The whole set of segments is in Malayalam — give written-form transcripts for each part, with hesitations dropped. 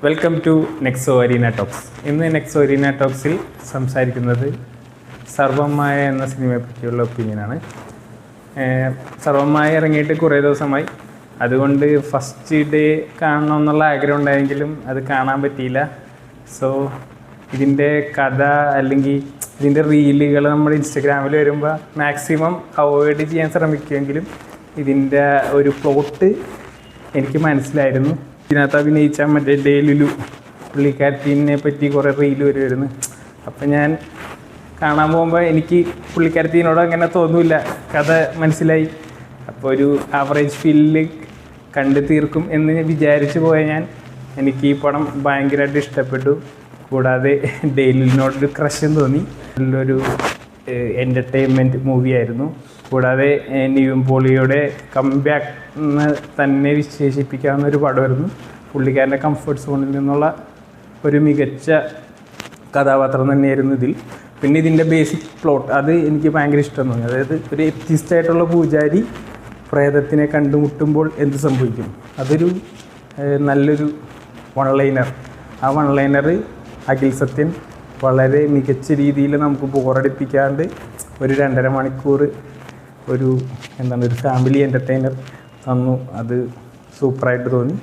Welcome to Nexa Arena talks. ഇന്ന് നെക്സോ അരീന ടോക്സിൽ സംസാരിക്കുന്നത് സർവമായ എന്ന സിനിമയെ പറ്റിയുള്ള ഒപ്പീനിയനാണ്. സർവമായ ഇറങ്ങിയിട്ട് കുറേ ദിവസമായി. അതുകൊണ്ട് ഫസ്റ്റ് ഡേ കാണണമെന്നുള്ള ആഗ്രഹം ഉണ്ടായെങ്കിലും അത് കാണാൻ പറ്റിയില്ല. സോ ഇതിൻ്റെ കഥ അല്ലെങ്കിൽ ഇതിൻ്റെ റീലുകൾ നമ്മുടെ ഇൻസ്റ്റഗ്രാമിൽ വരുമ്പോൾ മാക്സിമം അവോയ്ഡ് ചെയ്യാൻ ശ്രമിക്കുമെങ്കിലും ഇതിൻ്റെ ഒരു പ്ലോട്ട് എനിക്ക് മനസ്സിലായിരുന്നു. ഇതിനകത്ത് അഭിനയിച്ച മറ്റേ ഡേലുലു പുള്ളിക്കാരത്തിനെ പറ്റി കുറേ റീല് വരുമായിരുന്നു. അപ്പം ഞാൻ കാണാൻ പോകുമ്പോൾ എനിക്ക് പുള്ളിക്കാരത്തിനോട് അങ്ങനെ തോന്നില്ല, കഥ മനസ്സിലായി. അപ്പോൾ ഒരു ആവറേജ് ഫീലിൽ കണ്ടു തീർക്കും എന്ന് വിചാരിച്ച് പോയ എനിക്ക് ഈ പടം ഭയങ്കരമായിട്ട് ഇഷ്ടപ്പെട്ടു. കൂടാതെ ഡേലുലിനോടൊരു ക്രഷും തോന്നി. നല്ലൊരു എൻ്റർടൈൻമെൻറ്റ് മൂവിയായിരുന്നു. കൂടാതെ നിവിൻ പോളിയുടെ കംബാക്ക് എന്ന് തന്നെ വിശേഷിപ്പിക്കാവുന്ന ഒരു പടമായിരുന്നു. പുള്ളിക്കാരൻ്റെ കംഫർട്ട് സോണിൽ നിന്നുള്ള ഒരു മികച്ച കഥാപാത്രം തന്നെയായിരുന്നു ഇതിൽ. പിന്നെ ഇതിൻ്റെ ബേസിക് പ്ലോട്ട് അത് എനിക്ക് ഭയങ്കര ഇഷ്ടം തോന്നി. അതായത് ഒരു എത്തിസ്റ്റായിട്ടുള്ള പൂജാരി പ്രേതത്തിനെ കണ്ടുമുട്ടുമ്പോൾ എന്ത് സംഭവിക്കും, അതൊരു നല്ലൊരു വൺലൈനർ. ആ വൺലൈനർ അഖിൽ സത്യൻ വളരെ മികച്ച രീതിയിൽ നമുക്ക് ബോറടിപ്പിക്കാണ്ട് ഒരു 2.5 മണിക്കൂർ ഒരു ഫാമിലി എൻ്റർടൈനർ തന്നു. അത് സൂപ്പറായിട്ട് തോന്നി.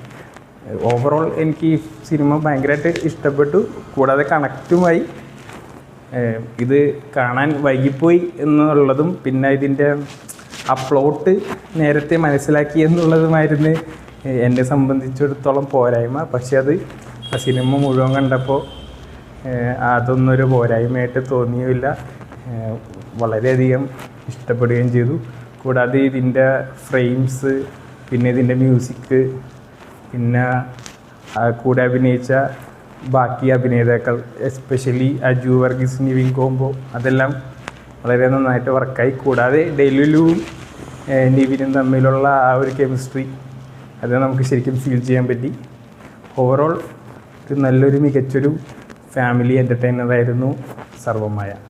ഓവറോൾ എനിക്ക് ഈ സിനിമ ഭയങ്കരമായിട്ട് ഇഷ്ടപ്പെട്ടു. കൂടാതെ കണക്റ്റുമായി. ഇത് കാണാൻ വൈകിപ്പോയി എന്നുള്ളതും പിന്നെ ഇതിൻ്റെ ആ പ്ലോട്ട് നേരത്തെ മനസ്സിലാക്കി എന്നുള്ളതുമായിരുന്നു എന്നെ സംബന്ധിച്ചിടത്തോളം പോരായ്മ. പക്ഷെ അത് ആ സിനിമ മുഴുവൻ കണ്ടപ്പോൾ അതൊന്നൊരു പോരായ്മയായിട്ട് തോന്നിയില്ല. വളരെയധികം ഇഷ്ടപ്പെടുകയും ചെയ്തു. കൂടാതെ ഇതിൻ്റെ ഫ്രെയിംസ്, പിന്നെ ഇതിൻ്റെ മ്യൂസിക്, പിന്നെ കൂടെ അഭിനയിച്ച ബാക്കി അഭിനേതാക്കൾ, എസ്പെഷ്യലി അജു വർഗീസ് നിവിൻ കോംബോ, അതെല്ലാം വളരെ നന്നായിട്ട് വർക്കായി. കൂടാതെ ഡെലുലുവും നിവിനും തമ്മിലുള്ള ആ ഒരു കെമിസ്ട്രി അത് നമുക്ക് ശരിക്കും ഫീൽ ചെയ്യാൻ പറ്റി. ഓവറോൾ ഒരു നല്ലൊരു മികച്ചൊരു ഫാമിലി എൻ്റർടൈനറായിരുന്നു സർവമായ.